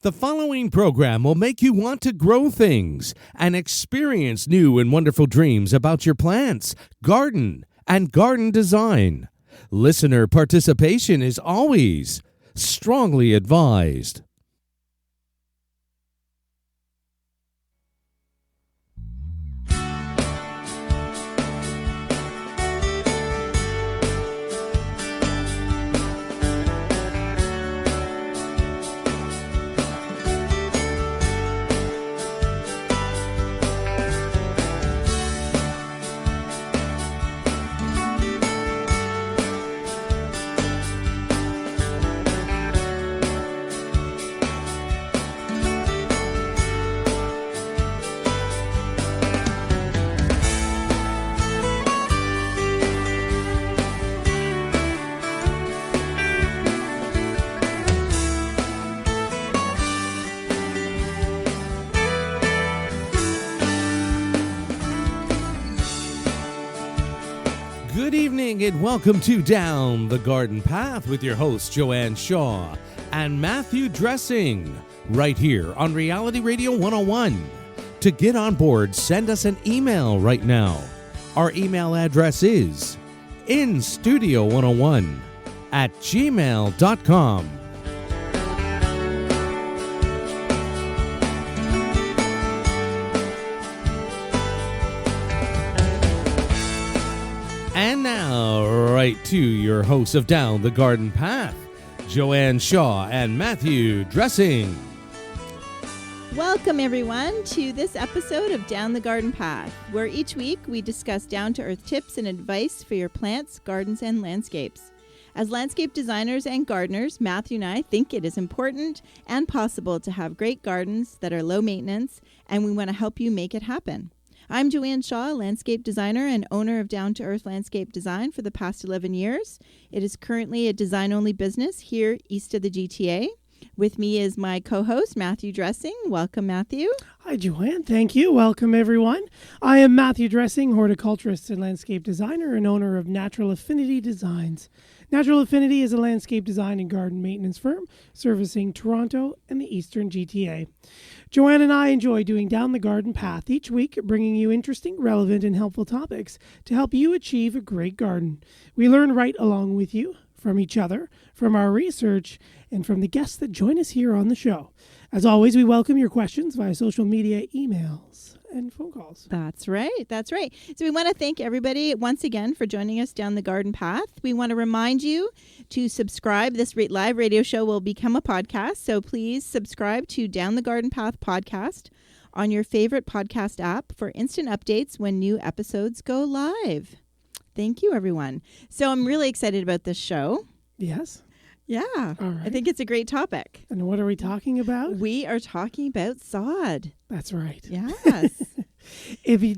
The following program will make you want to grow things and experience new and wonderful dreams about your plants, garden, and garden design. Listener participation is always strongly advised. Good evening and welcome to Down the Garden Path with your hosts Joanne Shaw and Matthew Dressing right here on Reality Radio 101. To get on board, send us an email right now. Our email address is instudio101@gmail.com. And now, right to your hosts of Down the Garden Path, Joanne Shaw and Matthew Dressing. Welcome, everyone, to this episode of Down the Garden Path, where each week we discuss down-to-earth tips and advice for your plants, gardens, and landscapes. As landscape designers and gardeners, Matthew and I think it is important and possible to have great gardens that are low maintenance, and we want to help you make it happen. I'm Joanne Shaw, landscape designer and owner of Down to Earth Landscape Design for the past 11 years. It is currently a design-only business here east of the GTA. With me is my co-host, Matthew Dressing. Welcome, Matthew. Hi, Joanne. Thank you. Welcome, everyone. I am Matthew Dressing, horticulturist and landscape designer and owner of Natural Affinity Designs. Natural Affinity is a landscape design and garden maintenance firm servicing Toronto and the eastern GTA. Joanne and I enjoy doing Down the Garden Path each week, bringing you interesting, relevant, and helpful topics to help you achieve a great garden. We learn right along with you, from each other, from our research, and from the guests that join us here on the show. As always, we welcome your questions via social media, emails, and phone calls. That's right. That's right. So we want to thank everybody once again for joining us down the garden path. We want to remind you to subscribe. This live radio show will become a podcast, so please subscribe to Down the Garden Path podcast on your favorite podcast app for instant updates when new episodes go live. Thank you, everyone. So I'm really excited about this show. Yes. Yeah. All right. I think it's a great topic. And what are we talking about? We are talking about sod. That's right. Yes. If you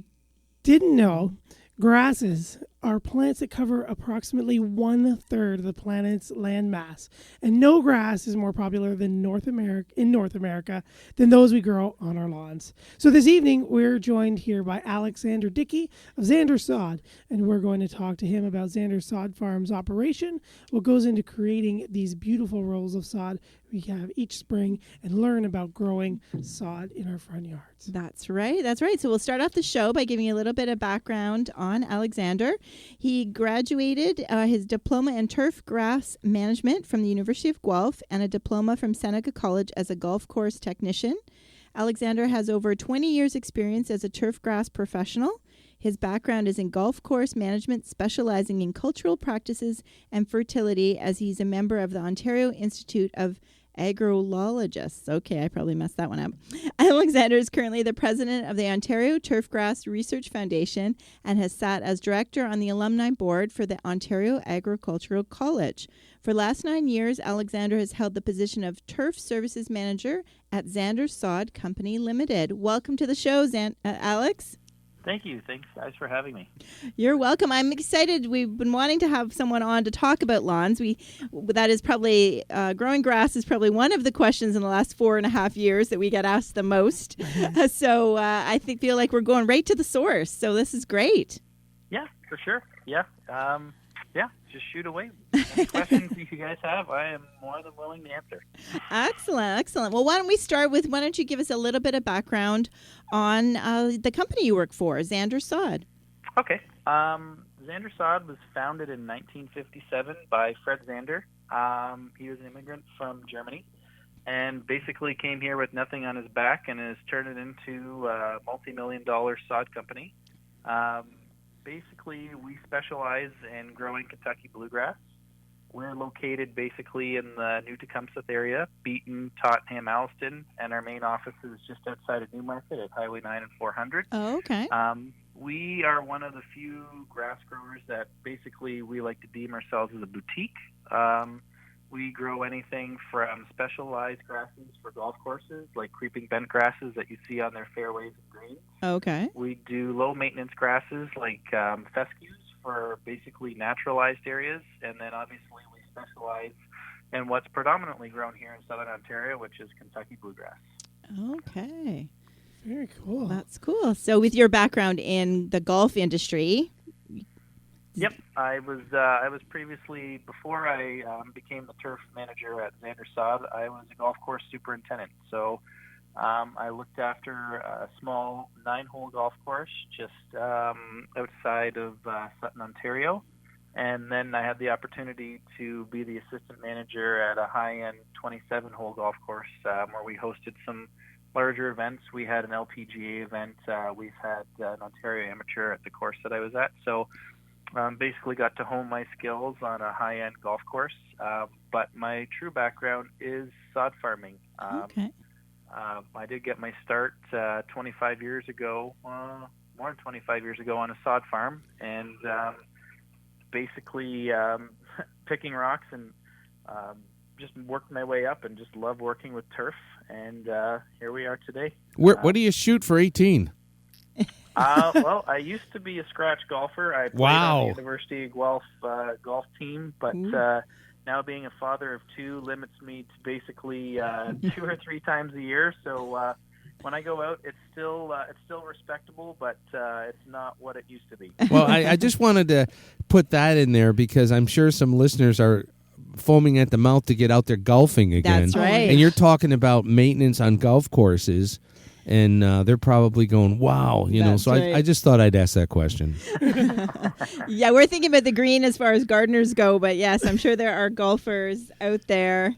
didn't know, grasses are plants that cover approximately 1/3 of the planet's land mass. And no grass is more popular than North America than those we grow on our lawns. So this evening, we're joined here by Alexander Dickie of Zander Sod, and we're going to talk to him about Zander Sod Farm's operation, what goes into creating these beautiful rolls of sod we have each spring, and learn about growing sod in our front yards. That's right. That's right. So we'll start off the show by giving you a little bit of background on Alexander. He graduated his diploma in turf grass management from the University of Guelph and a diploma from Seneca College as a golf course technician. Alexander has over 20 years experience as a turf grass professional. His background is in golf course management, specializing in cultural practices and fertility, as he's a member of the Ontario Institute of Agrologists. Okay, I probably messed that one up. Alexander is currently the president of the Ontario Turfgrass Research Foundation and has sat as director on the alumni board for the Ontario Agricultural College. For the last 9 years, Alexander has held the position of Turf Services Manager at Zander Sod Company Limited. Welcome to the show, Alex. Thank you. Thanks, guys, for having me. You're welcome. I'm excited. We've been wanting to have someone on to talk about lawns. That is probably, growing grass is probably one of the questions in the last 4.5 years that we get asked the most. So I feel like we're going right to the source. So this is great. Yeah, for sure. Yeah. Yeah, just shoot away. Any questions you guys have, I am more than willing to answer. Excellent. Well, why don't you give us a little bit of background on the company you work for, Zander Sod? Okay. Zander Sod was founded in 1957 by Fred Zander. He was an immigrant from Germany and basically came here with nothing on his back and has turned it into a multi-million-dollar sod company. Basically, we specialize in growing Kentucky bluegrass. We're located basically in the New Tecumseth area, Beaton, Tottenham, Alliston, and our main office is just outside of Newmarket at Highway 9 and 400. Oh, okay. We are one of the few grass growers that basically we like to deem ourselves as a boutique. We grow anything from specialized grasses for golf courses, like creeping bent grasses that you see on their fairways and greens. Okay. We do low-maintenance grasses like fescues for basically naturalized areas, and then obviously we specialize in what's predominantly grown here in southern Ontario, which is Kentucky bluegrass. Okay. Very cool. That's cool. So with your background in the golf industry... Yep, I was previously, before I became the turf manager at Zander Sod, I was a golf course superintendent. So I looked after a small 9-hole golf course just outside of Sutton, Ontario. And then I had the opportunity to be the assistant manager at a high-end 27-hole golf course where we hosted some larger events. We had an LPGA event. We've had an Ontario Amateur at the course that I was at. So basically got to hone my skills on a high-end golf course. But my true background is sod farming. Okay. I did get my start 25 years ago, more than 25 years ago on a sod farm, and basically picking rocks and just worked my way up and just love working with turf. And here we are today. What do you shoot for 18? Well, I used to be a scratch golfer. I played on the University of Guelph golf team, but now being a father of 2 limits me to basically 2 or 3 times a year. So when I go out, it's still respectable, but it's not what it used to be. Well, I just wanted to put that in there because I'm sure some listeners are foaming at the mouth to get out there golfing again. That's right. And you're talking about maintenance on golf courses. And they're probably going, wow, you know. So right. I just thought I'd ask that question. Yeah, we're thinking about the green as far as gardeners go, but yes, I'm sure there are golfers out there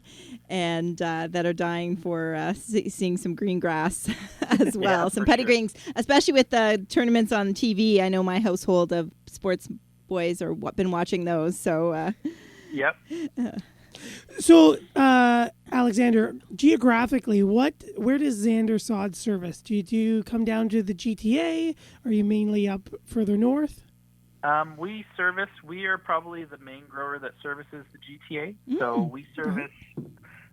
and that are dying for seeing some green grass as well. Yeah, some putty greens, especially with the tournaments on TV. I know my household of sports boys are been watching those. So. Yep. So, Alexander, geographically, where does Zander Sod service? Do you come down to the GTA? Are you mainly up further north? We are probably the main grower that services the GTA. So we service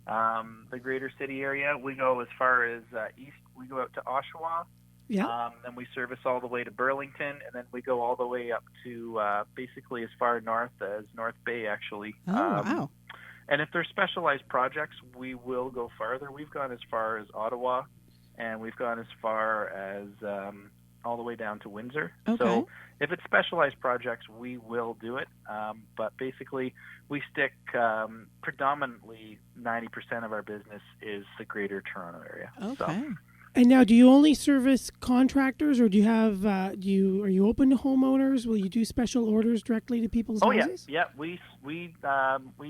the greater city area. We go as far as east. We go out to Oshawa. Yeah. Then we service all the way to Burlington, and then we go all the way up to basically as far north as North Bay, actually. Oh, wow. And if there's specialized projects, we will go farther. We've gone as far as Ottawa, and we've gone as far as all the way down to Windsor. Okay. So if it's specialized projects, we will do it. But basically, we stick predominantly 90% of our business is the greater Toronto area. Okay. So. And now, do you only service contractors, or do you have? Are you open to homeowners? Will you do special orders directly to people's houses? Yeah. We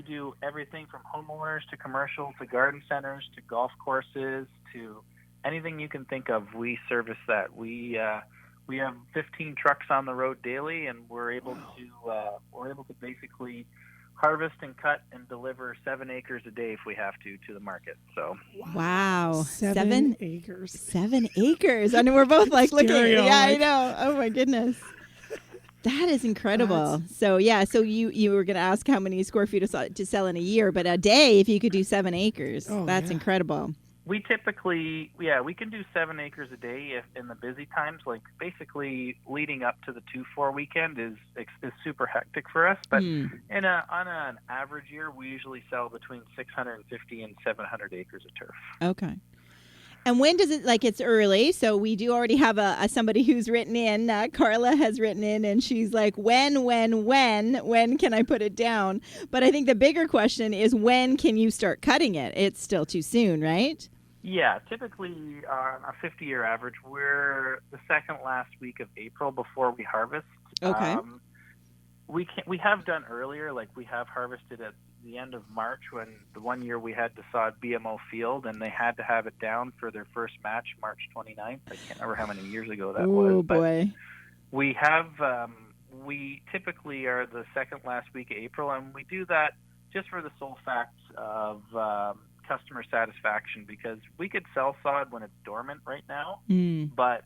do everything from homeowners to commercial to garden centers to golf courses to anything you can think of. We service that. We have 15 trucks on the road daily, and we're able to basically harvest and cut and deliver 7 acres a day if we have to the market. So wow, 7 acres. 7 acres. I know we're both like looking. Stereo, Yeah, like. I know. Oh my goodness, that is incredible. So yeah, so you were going to ask how many square feet to sell in a year, but a day if you could do 7 acres, that's incredible. We typically, we can do 7 acres a day if in the busy times. Like basically, leading up to the 2-4 weekend is super hectic for us. But on an average year, we usually sell between 650 and 700 acres of turf. Okay. And when does it, like, it's early, so we do already have a somebody who's written in. Carla has written in, and she's like, when can I put it down? But I think the bigger question is, when can you start cutting it? It's still too soon, right? Yeah, typically on a 50-year average, we're the second last week of April before we harvest. Okay. We have done earlier, like we have harvested at the end of March when the one year we had to sod BMO field and they had to have it down for their first match, March 29th. I can't remember how many years ago that was. Oh, boy. But we have, we typically are the second last week of April, and we do that just for the sole fact of customer satisfaction, because we could sell sod when it's dormant right now, but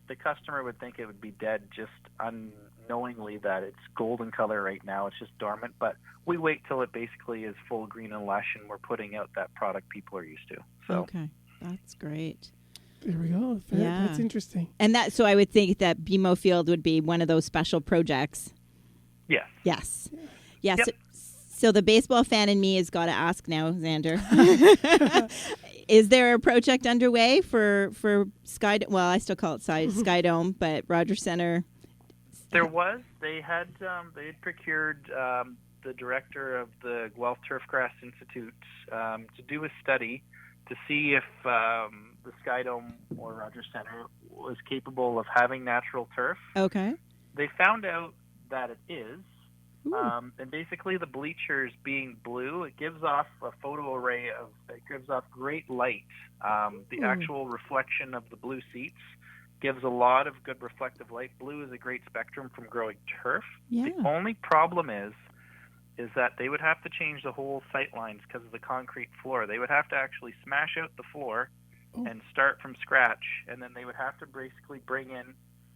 the customer would think it would be dead just unknowingly that it's golden color right now. It's just dormant, but we wait till it basically is full green and lush, and we're putting out that product people are used to. So. Okay, that's great. There we go. Yeah. That's interesting. And so I would think that BMO Field would be one of those special projects. Yes. Yes. Yes. Yep. So the baseball fan in me has got to ask now, Zander. Is there a project underway for Sky? Well, I still call it Sky Dome, but Rogers Center. There was. They had procured the director of the Guelph Turfgrass Institute to do a study to see if the Sky Dome or Rogers Center was capable of having natural turf. Okay. They found out that it is. And basically the bleachers being blue, it gives off a photo array it gives off great light. The actual reflection of the blue seats gives a lot of good reflective light. Blue is a great spectrum from growing turf. Yeah. The only problem is that they would have to change the whole sight lines because of the concrete floor. They would have to actually smash out the floor and start from scratch, and then they would have to basically bring in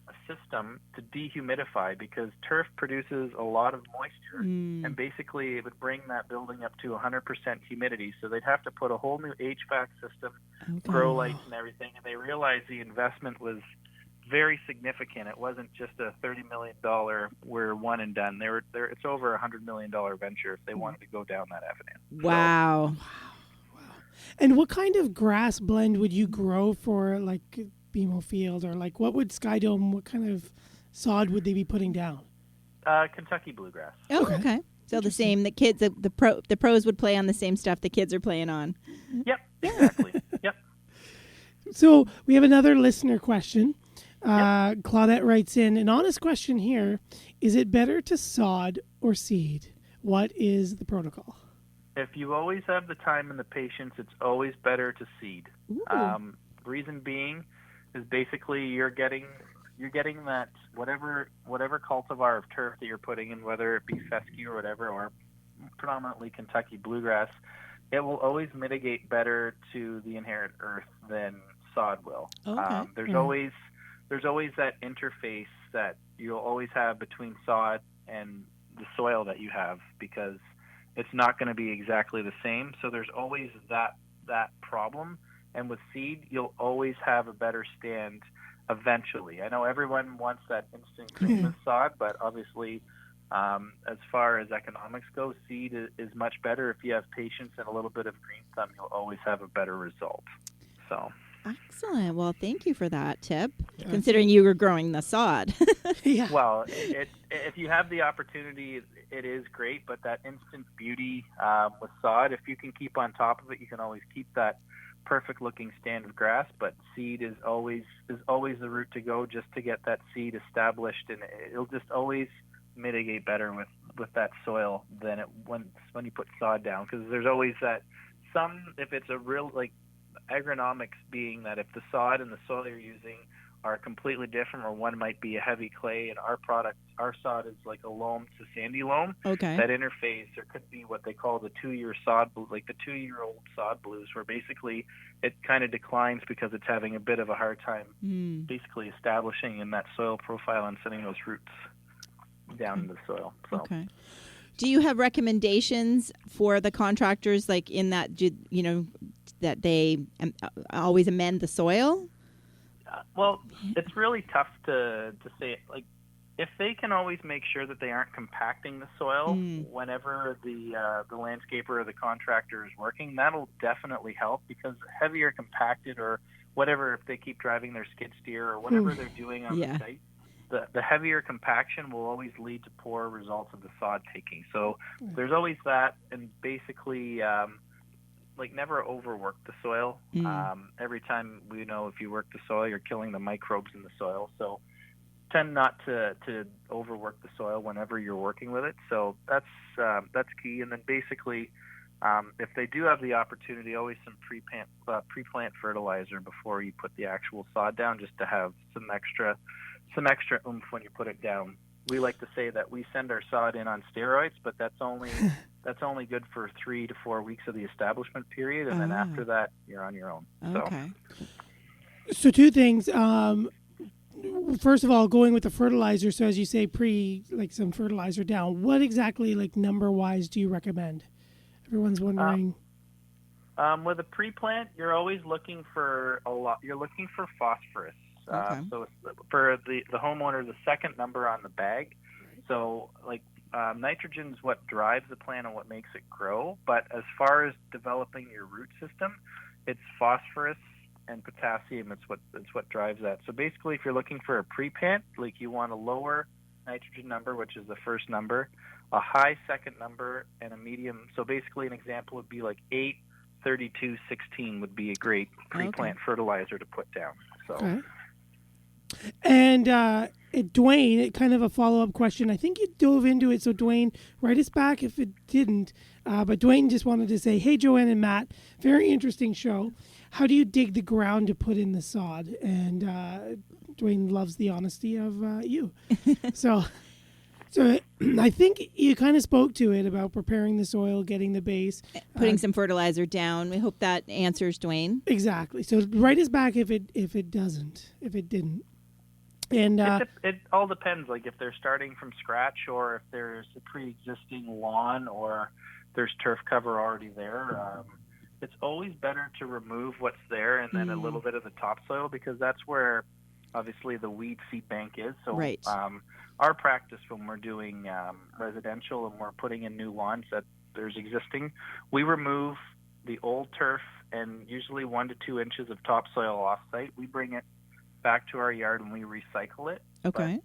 a system to dehumidify, because turf produces a lot of moisture, and basically it would bring that building up to 100% humidity. So they'd have to put a whole new HVAC system, grow lights and everything, and they realized the investment was very significant. It wasn't just a $30 million we're one and done. It's over a $100 million venture if they wanted to go down that avenue. Wow. And what kind of grass blend would you grow for, like, BMO Field, or like what would Sky Dome, what kind of sod would they be putting down? Kentucky bluegrass. Oh, okay. So the same, the kids, the pros would play on the same stuff the kids are playing on. Yep, exactly. Yep. So we have another listener question. Claudette writes in, an honest question here. Is it better to sod or seed? What is the protocol? If you always have the time and the patience, it's always better to seed. Reason being is basically you're getting that whatever cultivar of turf that you're putting in, whether it be fescue or whatever, or predominantly Kentucky bluegrass, it will always mitigate better to the inherent earth than sod will. Okay. There's always that interface that you'll always have between sod and the soil that you have, because it's not going to be exactly the same. So there's always that problem. And with seed, you'll always have a better stand eventually. I know everyone wants that instant cream of sod, but obviously, as far as economics go, seed is much better. If you have patience and a little bit of green thumb, you'll always have a better result. So. Excellent. Well, thank you for that tip, considering you were growing the sod. Yeah. Well, if you have the opportunity, it is great, but that instant beauty with sod, if you can keep on top of it, you can always keep that perfect looking stand of grass. But seed is always the route to go, just to get that seed established, and it'll just always mitigate better with that soil than when you put sod down, because there's always that if it's a real, like, agronomics being that if the sod and the soil you're using are completely different, or one might be a heavy clay, and our sod is like a loam to sandy loam. Okay. That interface, there could be what they call the 2-year sod, like the 2-year-old sod blues, where basically it kind of declines because it's having a bit of a hard time basically establishing in that soil profile and sending those roots down into the soil. So. Okay. Do you have recommendations for the contractors, like in that, that they always amend the soil? Well, it's really tough to say. Like, if they can always make sure that they aren't compacting the soil whenever the landscaper or the contractor is working, that'll definitely help, because heavier compacted or whatever, if they keep driving their skid steer or whatever they're doing on the site, the heavier compaction will always lead to poor results of the sod taking. So there's always that, and basically, never overwork the soil. Every time, if you work the soil, you're killing the microbes in the soil. So tend not to overwork the soil whenever you're working with it. So that's key. And then basically, if they do have the opportunity, always some pre-plant fertilizer before you put the actual sod down, just to have some extra oomph when you put it down. We like to say that we send our sod in on steroids, but that's only good for 3 to 4 weeks of the establishment period, and then after that, you're on your own. Okay. So two things. First of all, going with the fertilizer. So as you say, some fertilizer down. What exactly, number wise, do you recommend? Everyone's wondering. With a pre-plant, you're always looking for a lot. You're looking for phosphorus. Okay. So for the homeowner, the second number on the bag. So nitrogen's what drives the plant and what makes it grow. But as far as developing your root system, it's phosphorus and potassium. It's what drives that. So basically, if you're looking for a pre-plant, you want a lower nitrogen number, which is the first number, a high second number, and a medium. So basically, an example would be 8, 32, 16 would be a great pre-plant fertilizer to put down. So. Okay. And Dwayne, kind of a follow-up question. I think you dove into it, so Dwayne, write us back if it didn't. But Dwayne just wanted to say, hey, Joanne and Matt, very interesting show. How do you dig the ground to put in the sod? And Dwayne loves the honesty of you. So I think you kind of spoke to it about preparing the soil, getting the base. Putting some fertilizer down. We hope that answers Dwayne. Exactly. So write us back if it didn't. And it all depends. If they're starting from scratch, or if there's a pre-existing lawn, or there's turf cover already there. It's always better to remove what's there and then a little bit of the topsoil, because that's where obviously the weed seed bank is. So right. Our practice when we're doing residential and we're putting in new lawns that there's existing, we remove the old turf and usually 1 to 2 inches of topsoil off-site. We bring it back to our yard and we recycle it. Okay.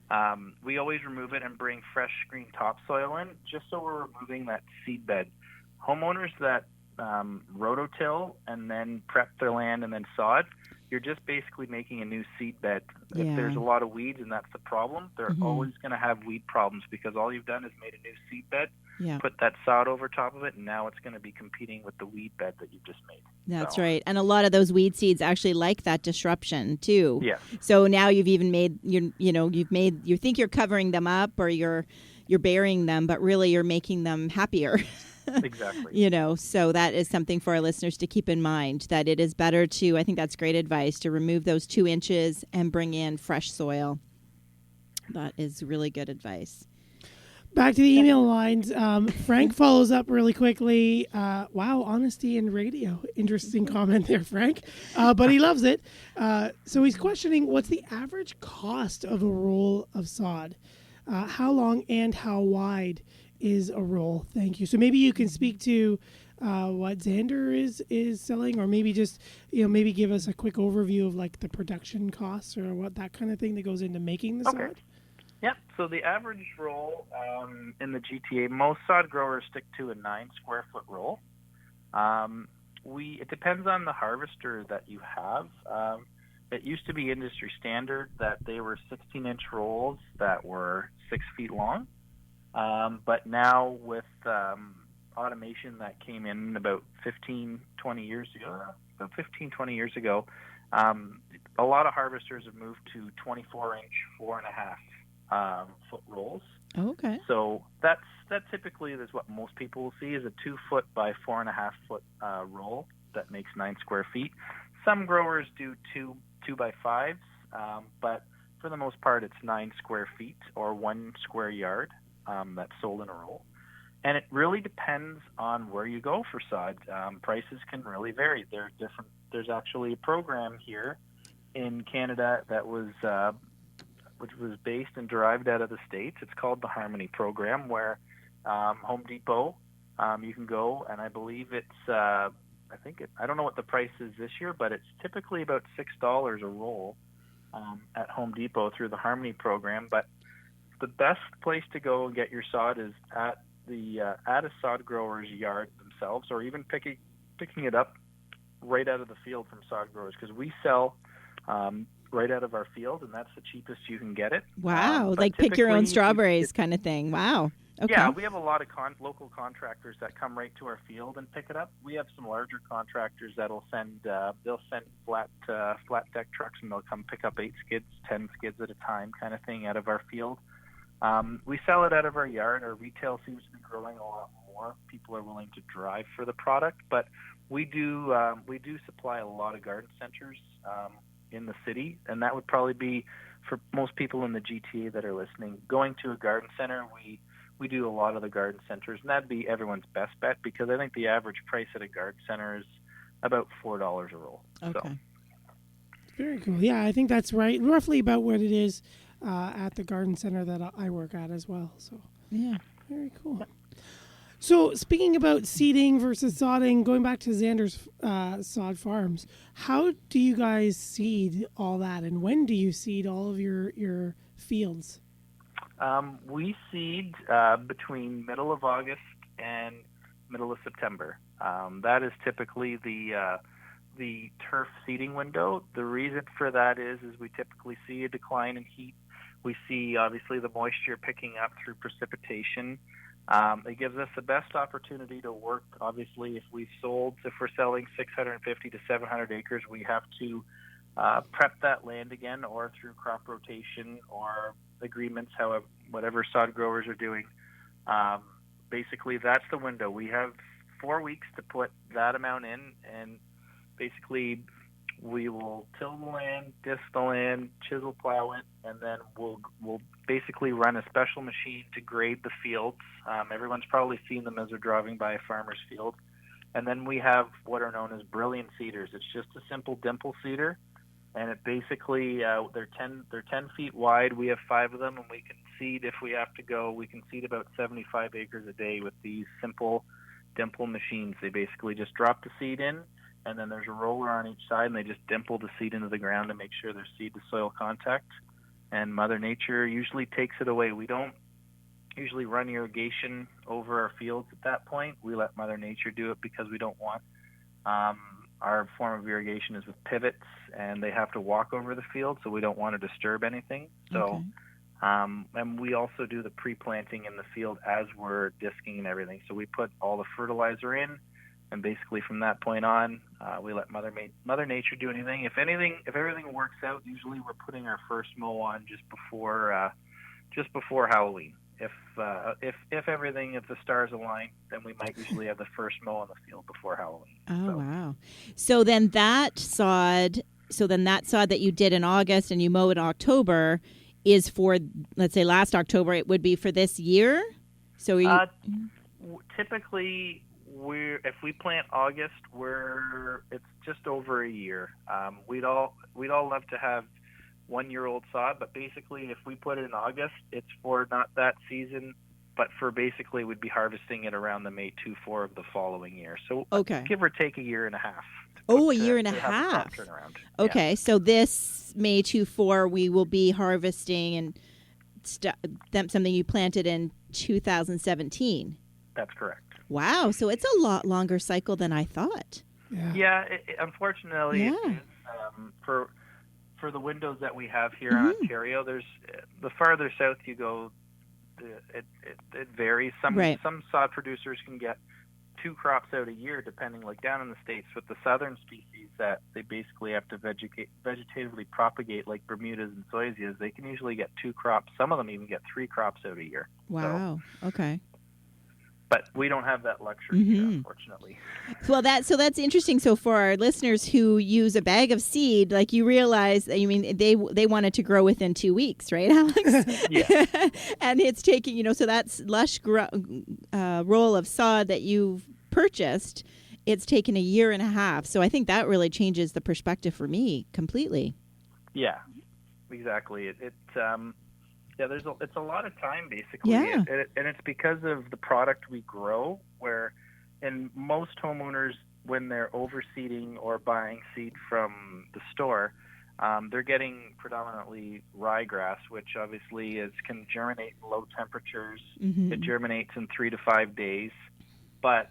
But, we always remove it and bring fresh green topsoil in, just so we're removing that seed bed. Homeowners that rototill and then prep their land and then sod, you're just basically making a new seed bed. Yeah. If there's a lot of weeds and that's the problem, they're always going to have weed problems, because all you've done is made a new seed bed, put that sod over top of it, and now it's going to be competing with the weed bed that you've just made. That's right. And a lot of those weed seeds actually like that disruption too. Yeah. So now you've even made you think you're covering them up or you're burying them, but really you're making them happier. Exactly. So that is something for our listeners to keep in mind, that it is better to, I think that's great advice, to remove those 2 inches and bring in fresh soil. That is really good advice. Back to the email lines. Frank follows up really quickly. Wow, honesty in radio. Interesting comment there, Frank. But he loves it. So he's questioning, what's the average cost of a roll of sod? How long and how wide is a roll? Thank you. So maybe you can speak to what Zander is selling, or maybe just maybe give us a quick overview of the production costs or what that kind of thing that goes into making the sod. Yep. So the average roll in the GTA, most sod growers stick to a 9 square foot roll. It depends on the harvester that you have. It used to be industry standard that they were 16-inch rolls that were 6 feet long. But now with automation that came in about 15, 20 years ago, a lot of harvesters have moved to 24-inch, 4.5 foot rolls. Okay. So that typically is what most people will see, is a 2 foot by 4.5 foot roll that makes 9 square feet. Some growers do 2 by 5s, but for the most part, it's 9 square feet or 1 square yard. That's sold in a roll. And it really depends on where you go for sod. Prices can really vary. They're different. There's actually a program here in Canada that was which was based and derived out of the States. It's called the Harmony Program, where Home Depot, you can go, and I believe it's I don't know what the price is this year, but it's typically about $6 a roll at Home Depot through the Harmony program. But the best place to go and get your sod is at a sod grower's yard themselves, or even picking it up right out of the field from sod growers, because we sell right out of our field, and that's the cheapest you can get it. Wow, like pick your own strawberries kind of thing. Wow. Okay. Yeah, we have a lot of local contractors that come right to our field and pick it up. We have some larger contractors that'll send flat deck trucks, and they'll come pick up 8 skids, 10 skids at a time, kind of thing, out of our field. We sell it out of our yard. Our retail seems to be growing a lot more. People are willing to drive for the product, but we do supply a lot of garden centers in the city, and that would probably be for most people in the GTA that are listening. Going to a garden center, we do a lot of the garden centers, and that'd be everyone's best bet, because I think the average price at a garden center is about $4 a roll. Okay. So. Very cool. Yeah, I think that's right. Roughly about what it is at the garden center that I work at as well. So yeah, very cool. So speaking about seeding versus sodding, going back to Zander's Sod Farms, how do you guys seed all that, and when do you seed all of your fields? We seed between middle of August and middle of September. That is typically the turf seeding window. The reason for that is we typically see a decline in heat. We see, obviously, the moisture picking up through precipitation. It gives us the best opportunity to work. Obviously, if we're selling 650 to 700 acres, we have to prep that land again, or through crop rotation or agreements, however, whatever sod growers are doing. Basically, that's the window. We have 4 weeks to put that amount in, and basically we will till the land, disc the land, chisel plow it, and then we'll basically run a special machine to grade the fields. Everyone's probably seen them as they're driving by a farmer's field. And then we have what are known as brilliant seeders. It's just a simple dimple seeder, and it basically they're 10 feet wide. We have 5 of them, and we can seed if we have to go. We can seed about 75 acres a day with these simple dimple machines. They basically just drop the seed in, and then there's a roller on each side, and they just dimple the seed into the ground to make sure there's seed-to-soil contact. And Mother Nature usually takes it away. We don't usually run irrigation over our fields at that point. We let Mother Nature do it, because we don't want our form of irrigation is with pivots, and they have to walk over the field, so we don't want to disturb anything. So, okay. And we also do the pre-planting in the field as we're disking and everything. So we put all the fertilizer in, and basically from that point on, we let Mother Nature do anything. If everything works out, usually we're putting our first mow on just before Halloween. If the stars align, then we might usually have the first mow on the field before Halloween. Oh, wow. So then that sod that you did in August and you mow in October is for, let's say last October, it would be for this year? So typically, if we plant August, it's just over a year. We'd all love to have 1-year-old sod, but basically if we put it in August, it's for not that season, but for basically we'd be harvesting it around the May 2-4 of the following year. So okay, give or take a year and a half. A year and a half. Okay, yeah. So this May 2-4 we will be harvesting and something you planted in 2017. That's correct. Wow, so it's a lot longer cycle than I thought. Yeah, unfortunately, it is, for the windows that we have here in Ontario. There's the farther south you go, it varies. Some sod producers can get 2 crops out a year, depending, like down in the States with the southern species that they basically have to vegetatively propagate, like Bermudas and Zoysias. They can usually get 2 crops. Some of them even get 3 crops out a year. Wow. So, okay. But we don't have that luxury here, unfortunately. Well, that's interesting. So for our listeners who use a bag of seed, like you realize, I mean, they want it to grow within 2 weeks, right, Alex? Yeah. And it's taking, so that's lush roll of sod that you've purchased. It's taken a year and a half. So I think that really changes the perspective for me completely. Yeah, exactly. It's a lot of time, basically. Yeah. And it's because of the product we grow, where in most homeowners, when they're overseeding or buying seed from the store, they're getting predominantly ryegrass, which obviously can germinate in low temperatures. Mm-hmm. It germinates in 3 to 5 days, but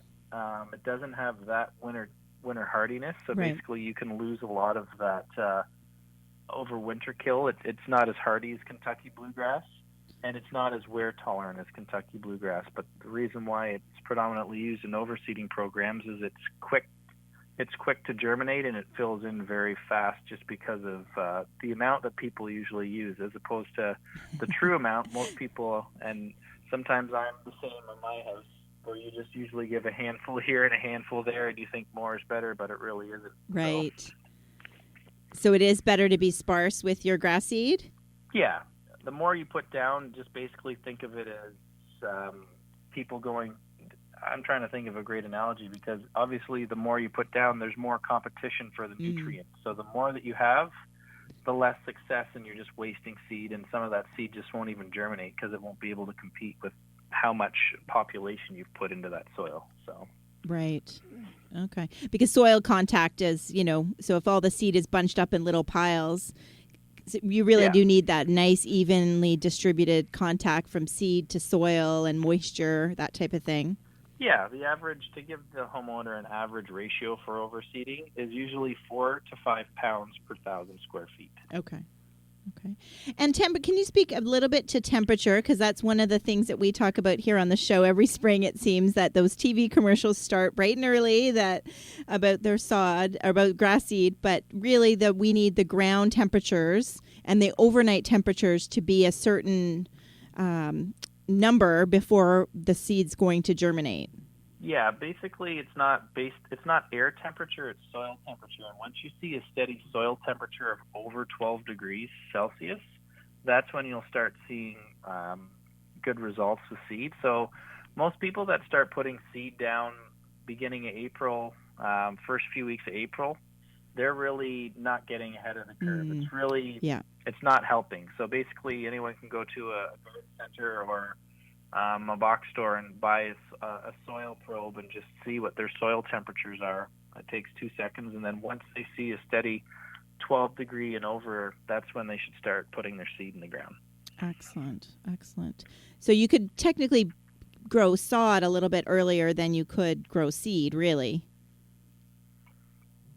it doesn't have that winter hardiness. So Right. basically, you can lose a lot of that over winter kill. It's not as hardy as Kentucky bluegrass, and it's not as wear tolerant as Kentucky bluegrass. But the reason why it's predominantly used in overseeding programs is it's quick. It's quick to germinate, and it fills in very fast just because of the amount that people usually use, as opposed to the true amount. Most people, and sometimes I'm the same in my house, where you just usually give a handful here and a handful there, and you think more is better, but it really isn't. Right. So it is better to be sparse with your grass seed? Yeah. The more you put down, just basically think of it as people going. I'm trying to think of a great analogy, because obviously the more you put down, there's more competition for the nutrients. So the more that you have, the less success, and you're just wasting seed, and some of that seed just won't even germinate because it won't be able to compete with how much population you've put into that soil. So. Right. Okay. Because soil contact is, so if all the seed is bunched up in little piles, you really do need that nice, evenly distributed contact from seed to soil and moisture, that type of thing. Yeah, the average, to give the homeowner an average ratio for overseeding, is usually 4 to 5 pounds per 1,000 square feet. Okay. And can you speak a little bit to temperature? Because that's one of the things that we talk about here on the show every spring. It seems that those TV commercials start bright and early about their sod, about grass seed, but really we need the ground temperatures and the overnight temperatures to be a certain number before the seed's going to germinate. Yeah, basically it's not air temperature, it's soil temperature. And once you see a steady soil temperature of over 12 degrees Celsius, that's when you'll start seeing good results with seed. So most people that start putting seed down beginning of April, first few weeks of April, they're really not getting ahead of the curve. It's really, it's not helping. So basically anyone can go to a garden center or a box store and buy a soil probe and just see what their soil temperatures are. It takes 2 seconds, and then once they see a steady 12 degree and over, that's when they should start putting their seed in the ground. Excellent. So you could technically grow sod a little bit earlier than you could grow seed, really?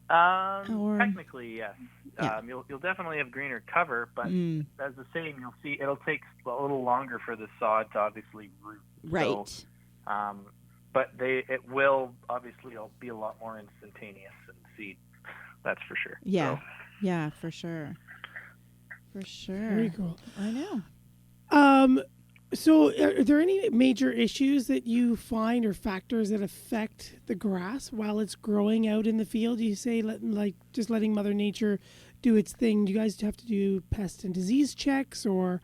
Technically, yes. Yeah. You'll definitely have greener cover, but as the same, you'll see it'll take a little longer for the sod to obviously root. Right. So, but it will obviously be a lot more instantaneous in seed. That's for sure. Yeah. Yeah, for sure. Very cool. I know. So are there any major issues that you find or factors that affect the grass while it's growing out in the field? You say just letting Mother Nature do its thing. Do you guys have to do pest and disease checks or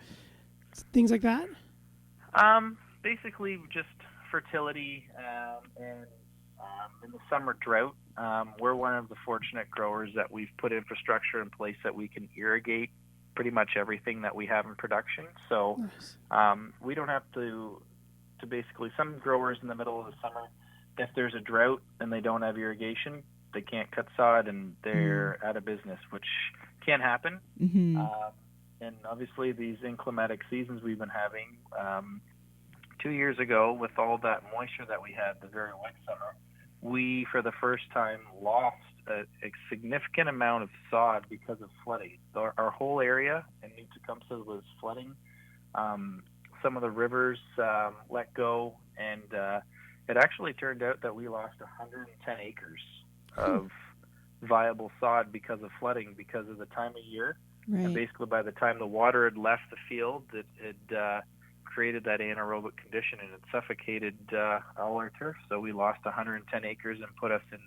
things like that? Basically just fertility and in the summer drought. We're one of the fortunate growers that we've put infrastructure in place that we can irrigate pretty much everything that we have in production. So we don't have to basically, some growers in the middle of the summer, if there's a drought and they don't have irrigation, they can't cut sod and they're out of business, which can happen. Mm-hmm. And obviously these inclement seasons we've been having, 2 years ago with all that moisture that we had, the very wet summer, we for the first time lost a significant amount of sod because of flooding. Our whole area in New Tecumseh was flooding. Some of the rivers let go, and it actually turned out that we lost 110 acres of viable sod because of flooding, because of the time of year. Right. And basically by the time the water had left the field, it had created that anaerobic condition, and it suffocated all our turf. So we lost 110 acres and put us in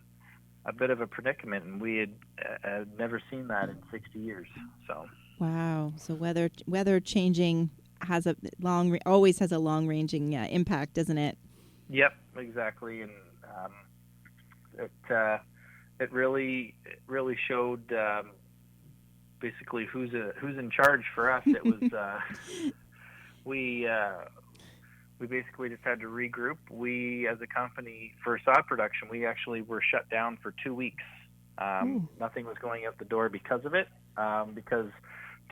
a bit of a predicament, and we had never seen that in 60 years. So wow. So weather changing has always has a long-ranging impact, doesn't it? Yep, exactly. And it really showed basically who's in charge for us. It was we we basically just had to regroup. We, as a company, for sod production, we actually were shut down for 2 weeks. Nothing was going out the door because of it, because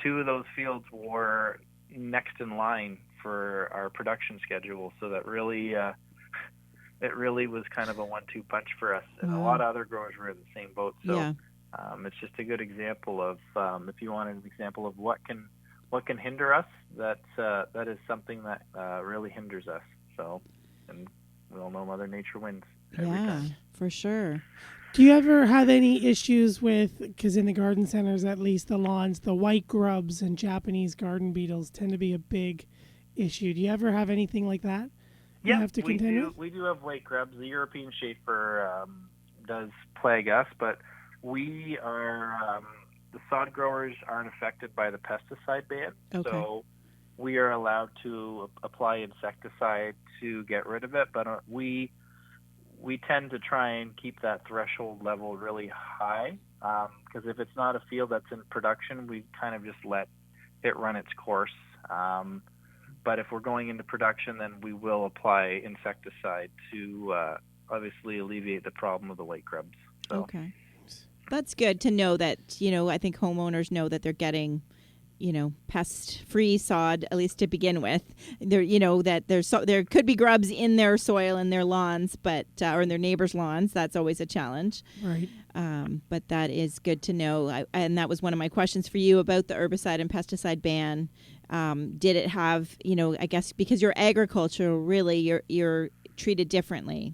2 of those fields were next in line for our production schedule. So that really, it really was kind of a 1-2 punch for us. And a lot of other growers were in the same boat. So it's just a good example of, if you wanted an example of what can hinder us, that is something that really hinders us. So, and we all know Mother Nature wins every time. For sure. Do you ever have any issues with, because in the garden centers at least, the lawns, the white grubs and Japanese garden beetles tend to be a big issue. Do you ever have anything like that? Yeah, have to contend with? We do have white grubs. The European schaefer does plague us, but we are, the sod growers aren't affected by the pesticide ban. Okay. So we are allowed to apply insecticide to get rid of it, but we tend to try and keep that threshold level really high, because if it's not a field that's in production, we kind of just let it run its course. But if we're going into production, then we will apply insecticide to obviously alleviate the problem of the white grubs. So. Okay. That's good to know that, I think homeowners know that they're getting, pest-free sod, at least to begin with. That there could be grubs in their soil and their lawns, but or in their neighbors' lawns. That's always a challenge. Right. But that is good to know. And that was one of my questions for you about the herbicide and pesticide ban. Did it have, I guess because you're agriculture, really, you're treated differently.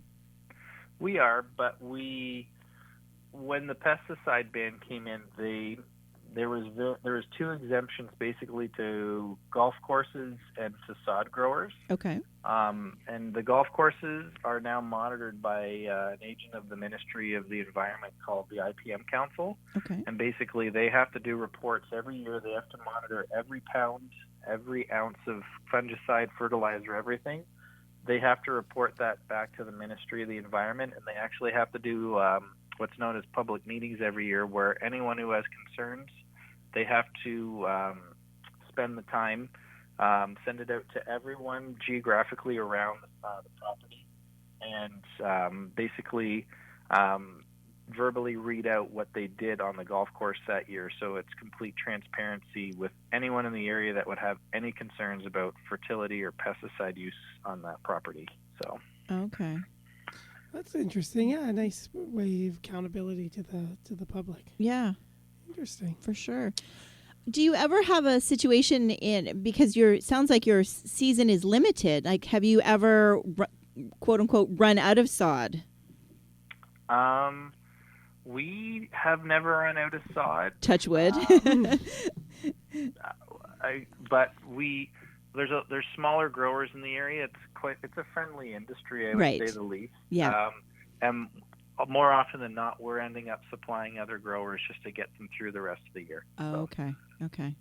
We are, but when the pesticide ban came in, there was 2 exemptions basically to golf courses and to sod growers. Okay. And the golf courses are now monitored by an agent of the Ministry of the Environment called the IPM Council. Okay. And basically they have to do reports every year. They have to monitor every pound, every ounce of fungicide, fertilizer, everything. They have to report that back to the Ministry of the Environment, and they actually have to do what's known as public meetings every year, where anyone who has concerns, they have to spend the time, send it out to everyone geographically around the property, and basically verbally read out what they did on the golf course that year. So it's complete transparency with anyone in the area that would have any concerns about fertility or pesticide use on that property. So. Okay. That's interesting. Yeah, a nice way of accountability to the public. Yeah. Interesting. For sure. Do you ever have a situation because sounds like your season is limited. Like, have you ever, quote unquote, run out of sod? We have never run out of sod. Touch wood. But there's smaller growers in the area. It's a friendly industry, I would say the least. Yeah. And more often than not, we're ending up supplying other growers just to get them through the rest of the year. Oh, so. Okay.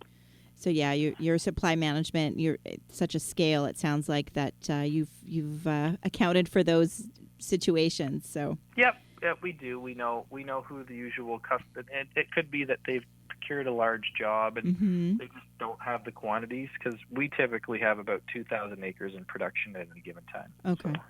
So yeah, your supply management, you're at such a scale. It sounds like that you've accounted for those situations. So. Yep, we do. We know who the usual customer. It could be that they've procured a large job and they just don't have the quantities, because we typically have about 2,000 acres in production at any given time. Okay. So.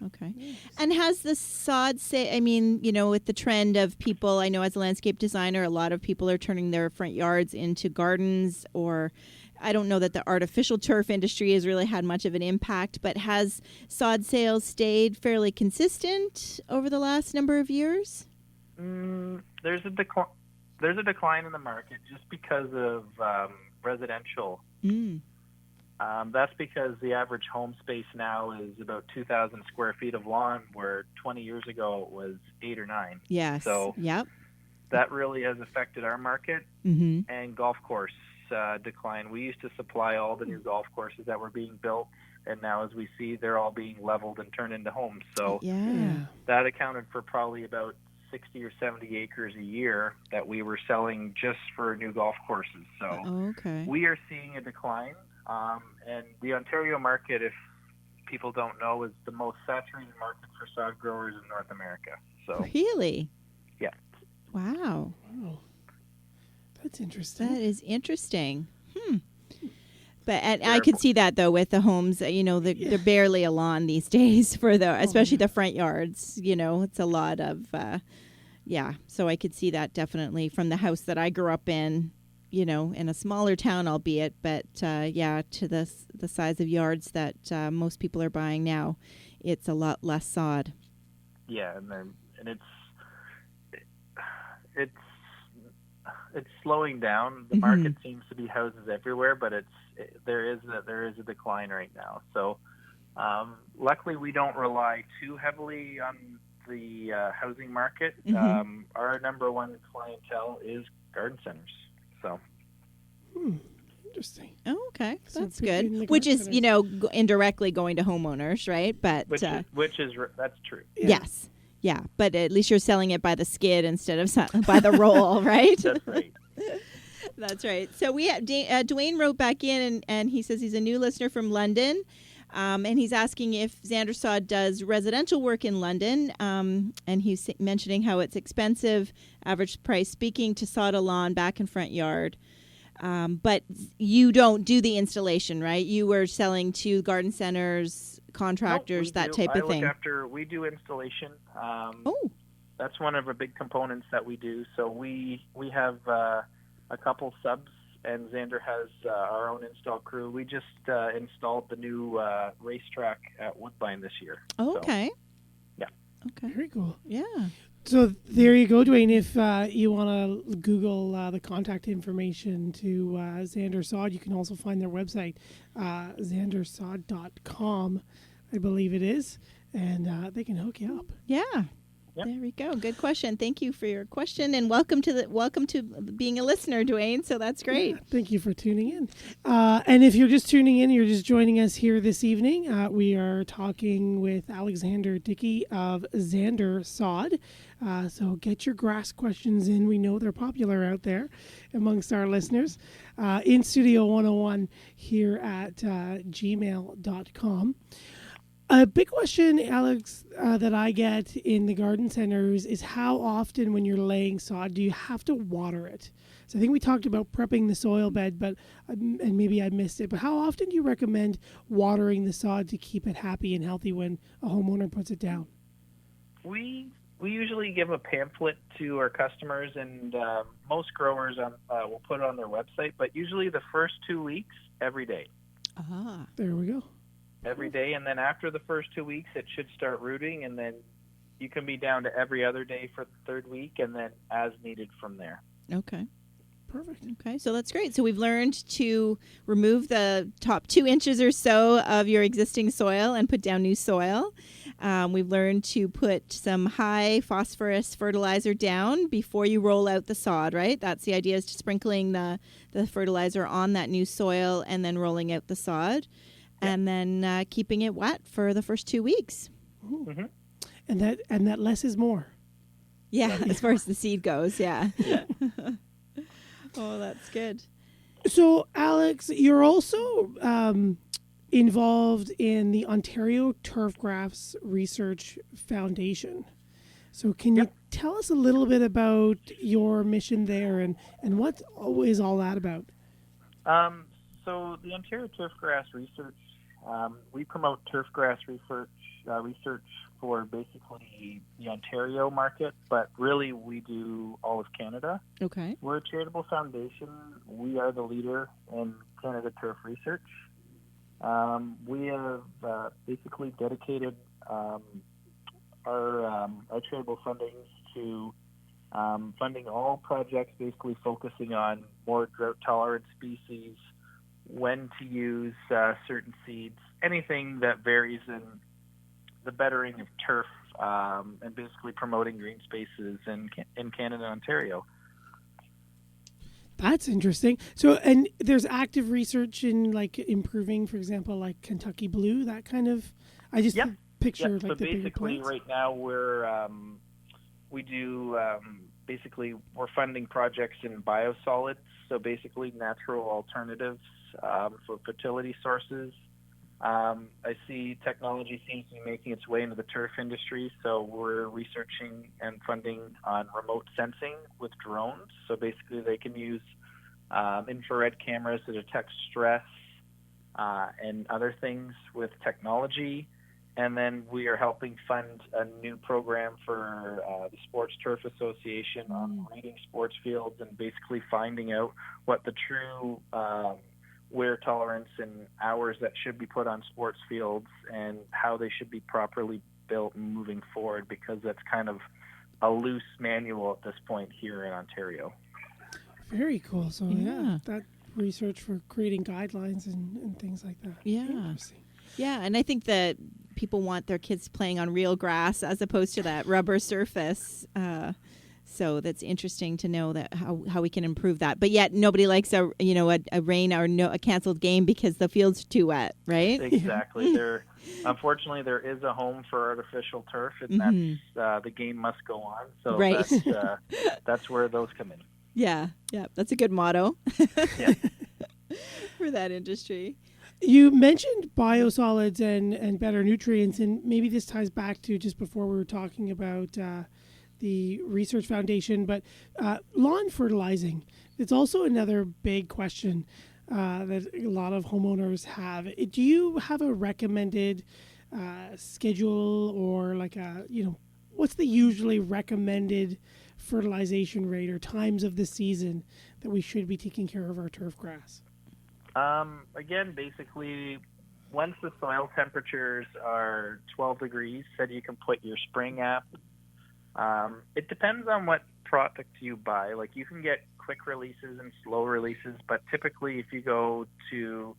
Okay. And has the sod with the trend of people, I know as a landscape designer, a lot of people are turning their front yards into gardens, or I don't know that the artificial turf industry has really had much of an impact, but has sod sales stayed fairly consistent over the last number of years? There's a decline in the market just because of residential. That's because the average home space now is about 2,000 square feet of lawn, where 20 years ago it was 8 or 9. Yes. So that really has affected our market. And golf course decline. We used to supply all the new golf courses that were being built, and now as we see, they're all being leveled and turned into homes. So that accounted for probably about 60 or 70 acres a year that we were selling just for new golf courses. So we are seeing a decline. And the Ontario market, if people don't know, is the most saturated market for sod growers in North America. So really? Yeah. Wow. That's interesting. That is interesting. But and I could see that though with the homes, they're barely a lawn these days for especially the front yards. It's a lot of, So I could see that definitely from the house that I grew up in. In a smaller town, albeit, but to the size of yards that most people are buying now, it's a lot less sod. Yeah, and it's slowing down. The market seems to be houses everywhere, but there is a decline right now. So luckily, we don't rely too heavily on the housing market. Our number one clientele is garden centers. So. Interesting. Oh, okay, that's good. Which is, indirectly going to homeowners, right? But that's true. Yeah. Yes, yeah. But at least you're selling it by the skid instead of by the roll, right? That's right. That's right. So we had Dwayne wrote back in, and he says he's a new listener from London. And he's asking if Zander Sod does residential work in London. And he's mentioning how it's expensive, average price, speaking to sod a lawn, back and front yard. But you don't do the installation, right? You were selling to garden centers, contractors, type of thing. We do installation. That's one of the big components that we do. So we have a couple subs, and Zander has our own install crew. We just installed the new racetrack at Woodbine this year. Oh, okay. So, yeah. Okay. Very cool. Yeah. So there you go, Dwayne. If you want to Google the contact information to Zander Sod, you can also find their website, zandersod.com, I believe it is, and they can hook you up. Yeah. Yep. There we go. Good question. Thank you for your question, and welcome to being a listener, Dwayne. So that's great. Yeah, thank you for tuning in. And if you're just tuning in, you're just joining us here this evening. We are talking with Alexander Dickie of Zander Sod. So get your grass questions in. We know they're popular out there amongst our listeners. In Studio 101 here at gmail.com. A big question, Alex, that I get in the garden centers is how often when you're laying sod do you have to water it? So I think we talked about prepping the soil bed, but and maybe I missed it. But how often do you recommend watering the sod to keep it happy and healthy when a homeowner puts it down? We usually give a pamphlet to our customers, and most growers will put it on their website. But usually the first 2 weeks, every day. There we go. Every day, and then after the first 2 weeks, it should start rooting, and then you can be down to every other day for the third week, and then as needed from there. Okay. Perfect. Okay, so that's great. So we've learned to remove the top 2 inches or so of your existing soil and put down new soil. We've learned to put some high phosphorus fertilizer down before you roll out the sod, right? That's the idea, is sprinkling the fertilizer on that new soil and then rolling out the sod. And then keeping it wet for the first 2 weeks. Mm-hmm. And that less is more. Yeah, as far as the seed goes, yeah. Oh, that's good. So, Alex, you're also involved in the Ontario Turfgrass Research Foundation. So can you tell us a little bit about your mission there and what is all that about? So the Ontario Turfgrass Research, we promote turfgrass research for basically the Ontario market, but really we do all of Canada. Okay. We're a charitable foundation. We are the leader in Canada turf research. We have basically dedicated our charitable fundings to funding all projects, basically focusing on more drought-tolerant species, when to use certain seeds, anything that varies in the bettering of turf, and basically promoting green spaces in Canada and Ontario. That's interesting. So, and there's active research in like improving, for example, like Kentucky blue, that kind of. I just picture like so the bigger basically, plants. right now we're funding projects in biosolids. So basically, natural alternatives for fertility sources. I see technology seems to be making its way into the turf industry, so we're researching and funding on remote sensing with drones. So basically they can use infrared cameras to detect stress and other things with technology. And then we are helping fund a new program for the Sports Turf Association on reading sports fields and basically finding out what the true wear tolerance and hours that should be put on sports fields and how they should be properly built moving forward, because that's kind of a loose manual at this point here in Ontario. Very cool. So that research for creating guidelines and things like that. Yeah. Interesting. Yeah, and I think that people want their kids playing on real grass as opposed to that rubber surface. So that's interesting to know that how we can improve that. But yet nobody likes a rain or a canceled game because the field's too wet, right? Exactly. Unfortunately, there is a home for artificial turf, and that's the game must go on. So right. that's where those come in. Yeah, that's a good motto Yeah. for that industry. You mentioned biosolids and better nutrients, and maybe this ties back to just before we were talking about the Research Foundation, but lawn fertilizing. It's also another big question that a lot of homeowners have. Do you have a recommended schedule or what's the usually recommended fertilization rate or times of the season that we should be taking care of our turf grass? Again, basically, once the soil temperatures are 12 degrees, then you can put your spring app. It depends on what product you buy. Like, you can get quick releases and slow releases, but typically if you go to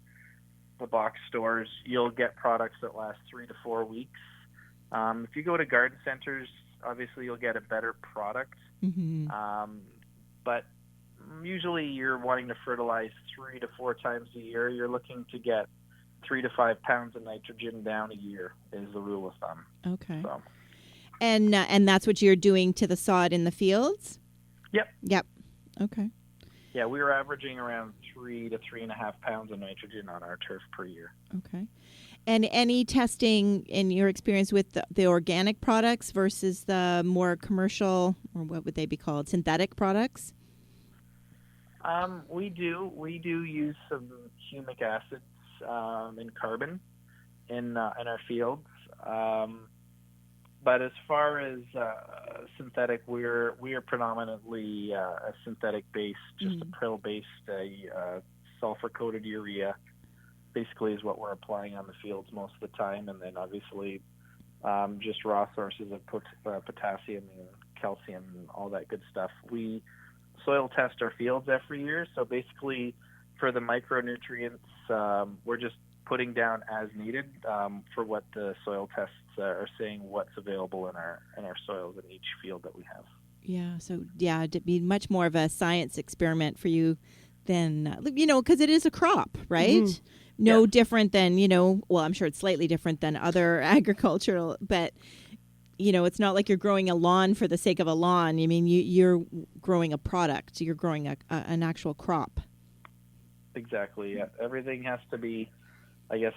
the box stores, you'll get products that last 3 to 4 weeks. If you go to garden centers, obviously you'll get a better product. But usually you're wanting to fertilize 3 to 4 times a year. You're looking to get 3 to 5 pounds of nitrogen down a year is the rule of thumb. Okay. So. And that's what you're doing to the sod in the fields? Yep. Okay. Yeah, we were averaging around 3 to 3.5 pounds of nitrogen on our turf per year. Okay. And any testing in your experience with the organic products versus the more commercial, or what would they be called, synthetic products? We do use some humic acids and carbon in our fields. But as far as synthetic, we are predominantly a synthetic base, just a prill based, sulfur coated urea. Basically, is what we're applying on the fields most of the time, and then obviously just raw sources of potassium and calcium and all that good stuff. We soil test our fields every year, so basically for the micronutrients, we're just putting down as needed for what the soil tests are saying what's available in our soils in each field that we have. Yeah, so it'd be much more of a science experiment for you than, because it is a crop, right? No different than, well, I'm sure it's slightly different than other agricultural, but, it's not like you're growing a lawn for the sake of a lawn. I mean, you're growing a product. You're growing an actual crop. Exactly, yeah. Everything has to be, I guess,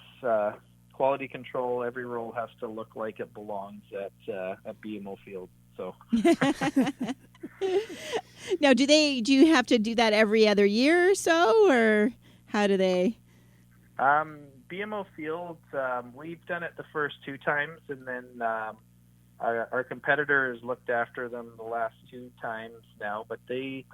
quality control. Every row has to look like it belongs at BMO Field. So. Now, do you have to do that every other year or so, or how do they? BMO Fields, we've done it the first 2 times, and then our competitors looked after them the last 2 times now. But they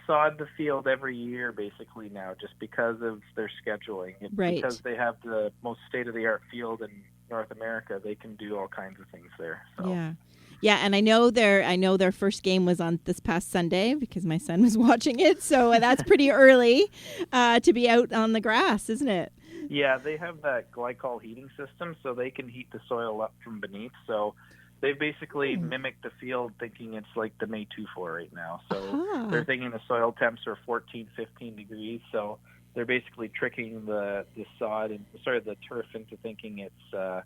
sod the field every year basically now, just because of their scheduling. Right. Because they have the most state-of-the-art field in North America, they can do all kinds of things there. So. Yeah, and I know their first game was on this past Sunday because my son was watching it. So that's pretty early to be out on the grass, isn't it? Yeah, they have that glycol heating system, so they can heat the soil up from beneath. So they basically mimicked the field, thinking it's like the May 2-4 right now. So they're thinking the soil temps are 14, 15 degrees. So they're basically tricking the turf into thinking it's the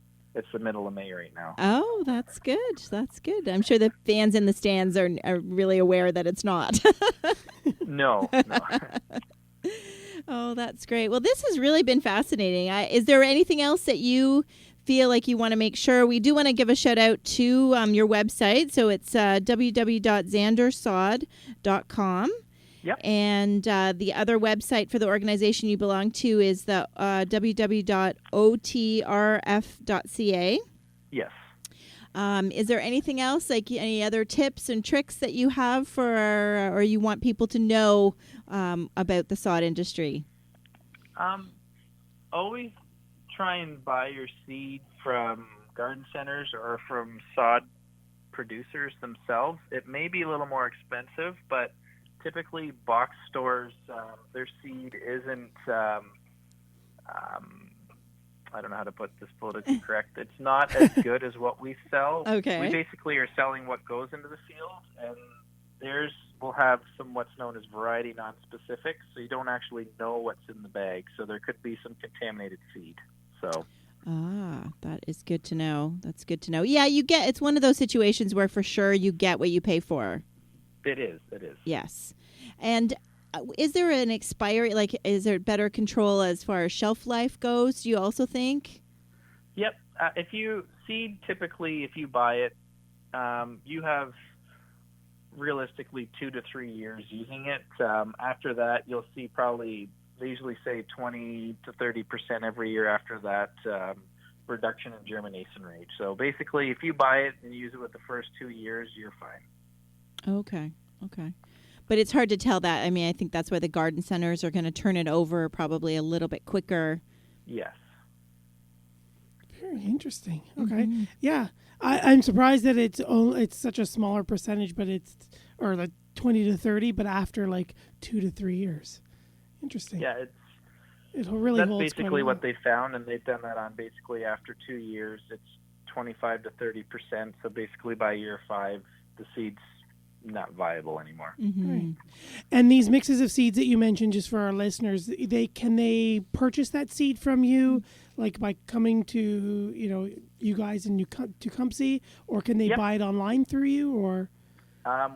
middle of May right now. Oh, that's good. That's good. I'm sure the fans in the stands are really aware that it's not. No. Oh, that's great. Well, this has really been fascinating. Is there anything else that you feel like you want to make sure? We do want to give a shout out to your website. So it's www.zandersod.com. Yep. And the other website for the organization you belong to is the www.otrf.ca. Yes. Is there anything else, like any other tips and tricks that you have for, or you want people to know about the sod industry? Always try and buy your seed from garden centers or from sod producers themselves. It may be a little more expensive, but typically box stores, their seed isn't, I don't know how to put this politically correct. It's not as good as what we sell. Okay. We basically are selling what goes into the field, and theirs will have some what's known as variety non-specific, so you don't actually know what's in the bag. So there could be some contaminated seed. So. That is good to know. That's good to know. Yeah, it's one of those situations where for sure you get what you pay for. It is. Yes. And is there an expiry, like is there better control as far as shelf life goes, do you also think? Yep. If you typically, if you buy it, you have realistically 2 to 3 years using it. After that, you'll see probably, they usually say 20 to 30% every year after that reduction in germination rate. So basically, if you buy it and use it with the first 2 years, you're fine. Okay. But it's hard to tell that. I mean, I think that's why the garden centers are going to turn it over probably a little bit quicker. Yes. Very interesting. Okay. Mm-hmm. Yeah. I'm surprised that it's such a smaller percentage, but or like 20 to 30, but after like 2 to 3 years. Interesting. Yeah, it'll really that's holds basically what they found, and they've done that on basically after 2 years, it's 25 to 30%. So basically by year 5, the seed's not viable anymore. Mm-hmm. Right. And these mixes of seeds that you mentioned, just for our listeners, can they purchase that seed from you, like by coming to you guys in Tecumseh, or can they buy it online through you, or?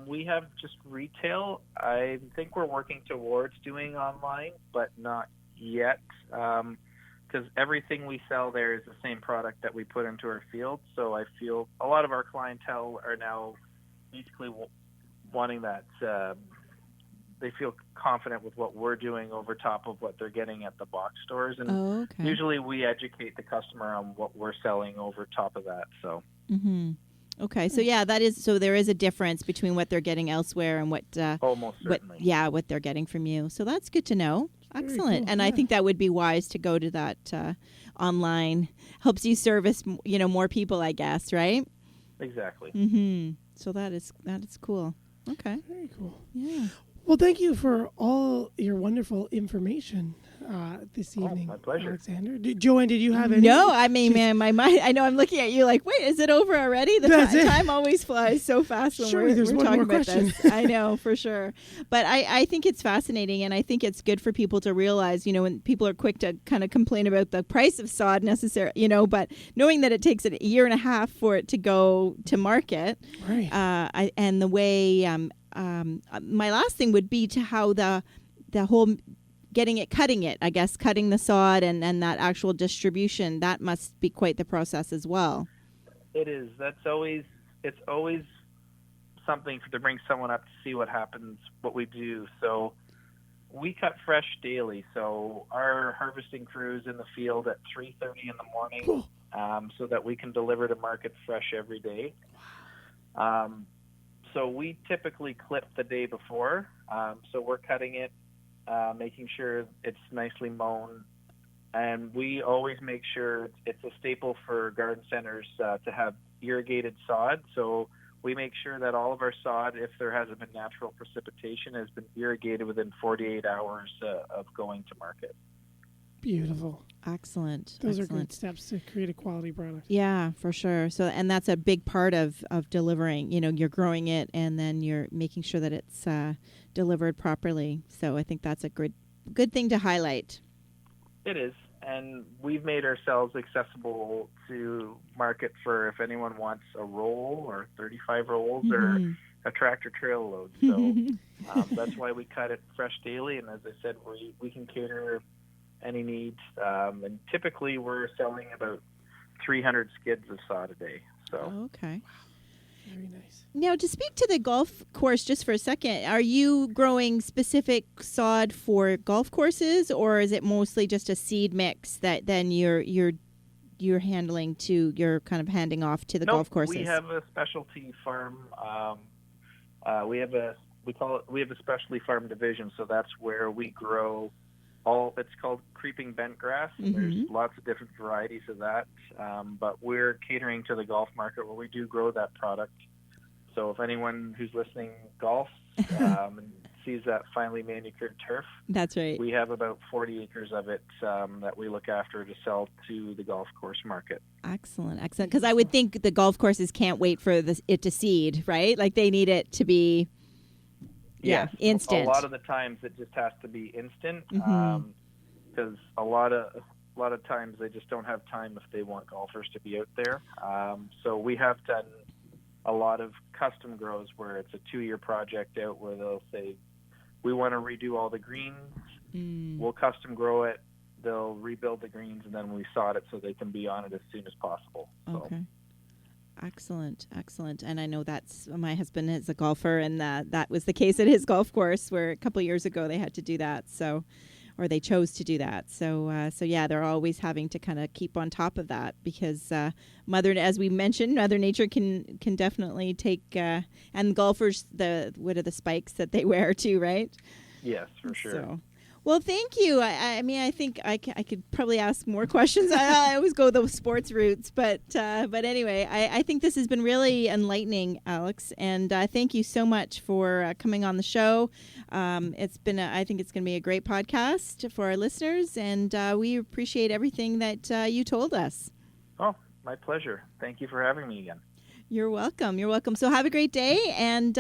We have just retail. I think we're working towards doing online, but not yet, because everything we sell there is the same product that we put into our field. So I feel a lot of our clientele are now basically wanting that. They feel confident with what we're doing over top of what they're getting at the box stores, and usually we educate the customer on what we're selling over top of that. So. Mm-hmm. Okay, so there is a difference between what they're getting elsewhere and what most certainly. what they're getting from you. So that's good to know. Excellent. Cool. And I think that would be wise to go to that online. Helps you service more people, I guess, right? Exactly. Mm-hmm. So that is cool. Okay. Very cool. Yeah. Well, thank you for all your wonderful information this evening. My pleasure. Alexander. Joanne, did you have any? No, I mean, man, my mind, I know I'm looking at you like, wait, is it over already? The time always flies so fast when we're talking about this. I know, for sure. But I think it's fascinating, and I think it's good for people to realize, when people are quick to kind of complain about the price of sod necessarily, but knowing that it takes a year and a half for it to go to market. Right. And the way, my last thing would be to how the whole cutting the sod and that actual distribution, that must be quite the process as well. It is. It's always something to bring someone up to see what happens, what we do. So we cut fresh daily. So our harvesting crew's in the field at 3:30 in the morning, cool. So that we can deliver to market fresh every day. So we typically clip the day before. So we're cutting it, making sure it's nicely mown. And we always make sure it's a staple for garden centers to have irrigated sod. So we make sure that all of our sod, if there hasn't been natural precipitation, has been irrigated within 48 hours of going to market. Beautiful. Excellent. Those are great steps to create a quality product. Yeah, for sure. So, and that's a big part of delivering. You're growing it, and then you're making sure that it's delivered properly. So I think that's a good thing to highlight. It is. And we've made ourselves accessible to market for if anyone wants a roll or 35 rolls or a tractor trail load. So that's why we cut it fresh daily. And as I said, we can cater any needs. And typically we're selling about 300 skids of sod a day. So okay. Very nice. Now, to speak to the golf course just for a second, are you growing specific sod for golf courses, or is it mostly just a seed mix that then you're handling you're kind of handing off to the Nope, golf courses? We have a specialty farm. We have a specialty farm division, so that's where we grow it's called creeping bent grass. And there's lots of different varieties of that, but we're catering to the golf market where we do grow that product. So if anyone who's listening golfs and sees that finely manicured turf, that's right. We have about 40 acres of it that we look after to sell to the golf course market. Excellent. Because I would think the golf courses can't wait for it to seed, right? Like they need it to be instant. A lot of the times it just has to be instant because a lot of times they just don't have time if they want golfers to be out there. So we have done a lot of custom grows where it's a 2-year project out where they'll say, we want to redo all the greens. We'll custom grow it. They'll rebuild the greens, and then we sod it so they can be on it as soon as possible. Okay. Excellent. And I know that's my husband is a golfer, and that was the case at his golf course where a couple of years ago they had to do that. Or they chose to do that. So yeah, they're always having to kind of keep on top of that because as we mentioned, Mother Nature can definitely take and golfers what are the spikes that they wear too, right? Yes, for sure. So, well, thank you. I mean, I think I could probably ask more questions. I always go the sports routes, but anyway, I think this has been really enlightening, Alex, and thank you so much for coming on the show. I think it's going to be a great podcast for our listeners, and we appreciate everything that you told us. Oh, my pleasure. Thank you for having me again. You're welcome. So have a great day, and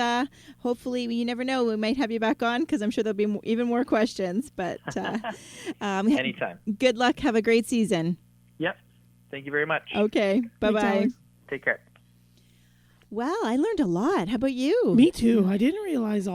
hopefully, you never know, we might have you back on because I'm sure there'll be even more questions. But anytime. Good luck. Have a great season. Yep. Thank you very much. Okay. Bye-bye. Take care. Wow, I learned a lot. How about you? Me too. I didn't realize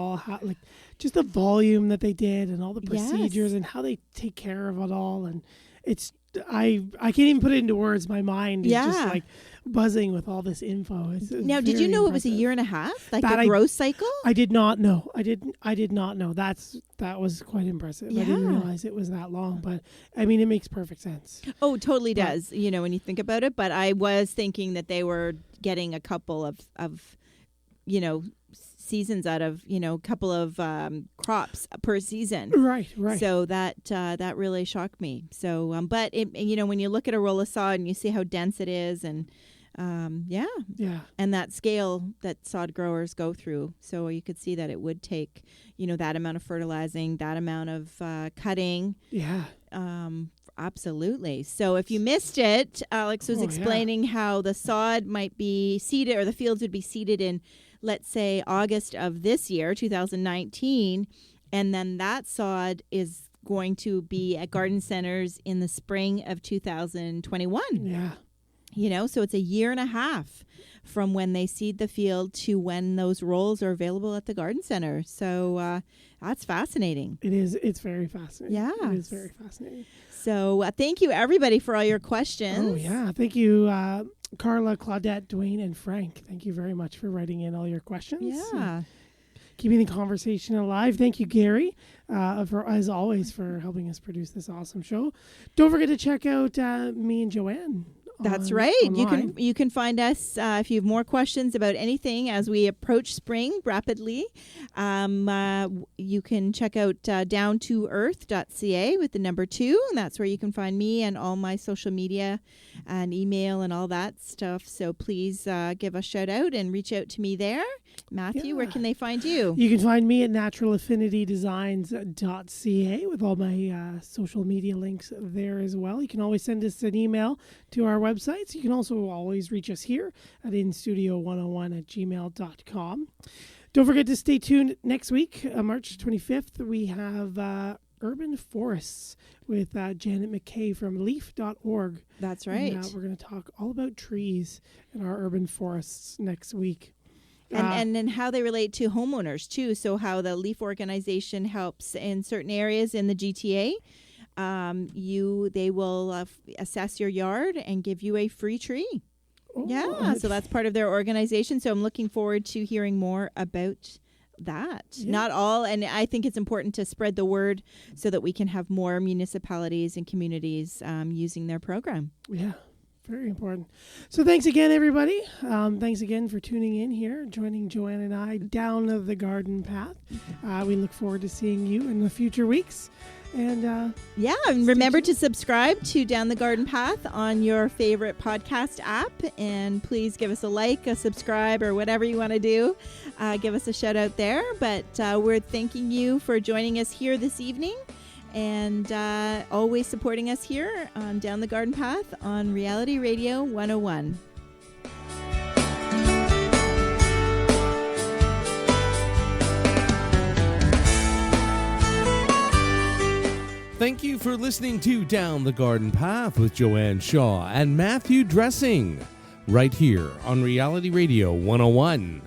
just the volume that they did and all the procedures and how they take care of it all. And it's I can't even put it into words. My mind is just like buzzing with all this info. Now, did you know impressive. It was a year and a half? Like that the growth cycle? I did not know. I did not know. That was quite impressive. Yeah. I didn't realize it was that long, but I mean, it makes perfect sense. Oh, totally does. When you think about it. But I was thinking that they were getting a couple of seasons out of a couple of crops per season. Right. So that really shocked me. So but when you look at a roll of sod and you see how dense it is and and that scale that sod growers go through, so you could see that it would take that amount of fertilizing, that amount of cutting. Absolutely. So if you missed it, Alex was explaining how the sod might be seeded, or the fields would be seeded in, let's say, August of this year, 2019, and then that sod is going to be at garden centers in the spring of 2021. Yeah. So it's a year and a half from when they seed the field to when those rolls are available at the garden center. So that's fascinating. It is. It's very fascinating. Yeah. It is very fascinating. So thank you, everybody, for all your questions. Oh, yeah. Thank you, Carla, Claudette, Dwayne, and Frank. Thank you very much for writing in all your questions. Yeah. Keeping the conversation alive. Thank you, Gary, as always, for helping us produce this awesome show. Don't forget to check out me and Joanne. That's right. Online. You can find us if you have more questions about anything as we approach spring rapidly. You can check out downtoearth.ca with the number 2, and that's where you can find me and all my social media and email and all that stuff. So please give a shout out and reach out to me there. Matthew, where can they find you? You can find me at naturalaffinitydesigns.ca with all my social media links there as well. You can always send us an email to our websites. You can also always reach us here at instudio101@gmail.com. Don't forget to stay tuned next week, March 25th. We have Urban Forests with Janet McKay from leaf.org. That's right. And, we're going to talk all about trees in our urban forests next week. And then how they relate to homeowners too. So how the LEAF organization helps in certain areas in the GTA. They will assess your yard and give you a free tree. Yeah, so that's part of their organization. So I'm looking forward to hearing more about that. Yeah. Not all, and I think it's important to spread the word so that we can have more municipalities and communities using their program. Yeah, very important. So thanks again, everybody. Thanks again for tuning in here, joining Joanne and I down the garden path. We look forward to seeing you in the future weeks. And and remember to subscribe to Down the Garden Path on your favorite podcast app. And please give us a like, a subscribe, or whatever you want to do. Give us a shout out there. But we're thanking you for joining us here this evening and always supporting us here on Down the Garden Path on Reality Radio 101. Thank you for listening to Down the Garden Path with Joanne Shaw and Matthew Dressing, right here on Reality Radio 101.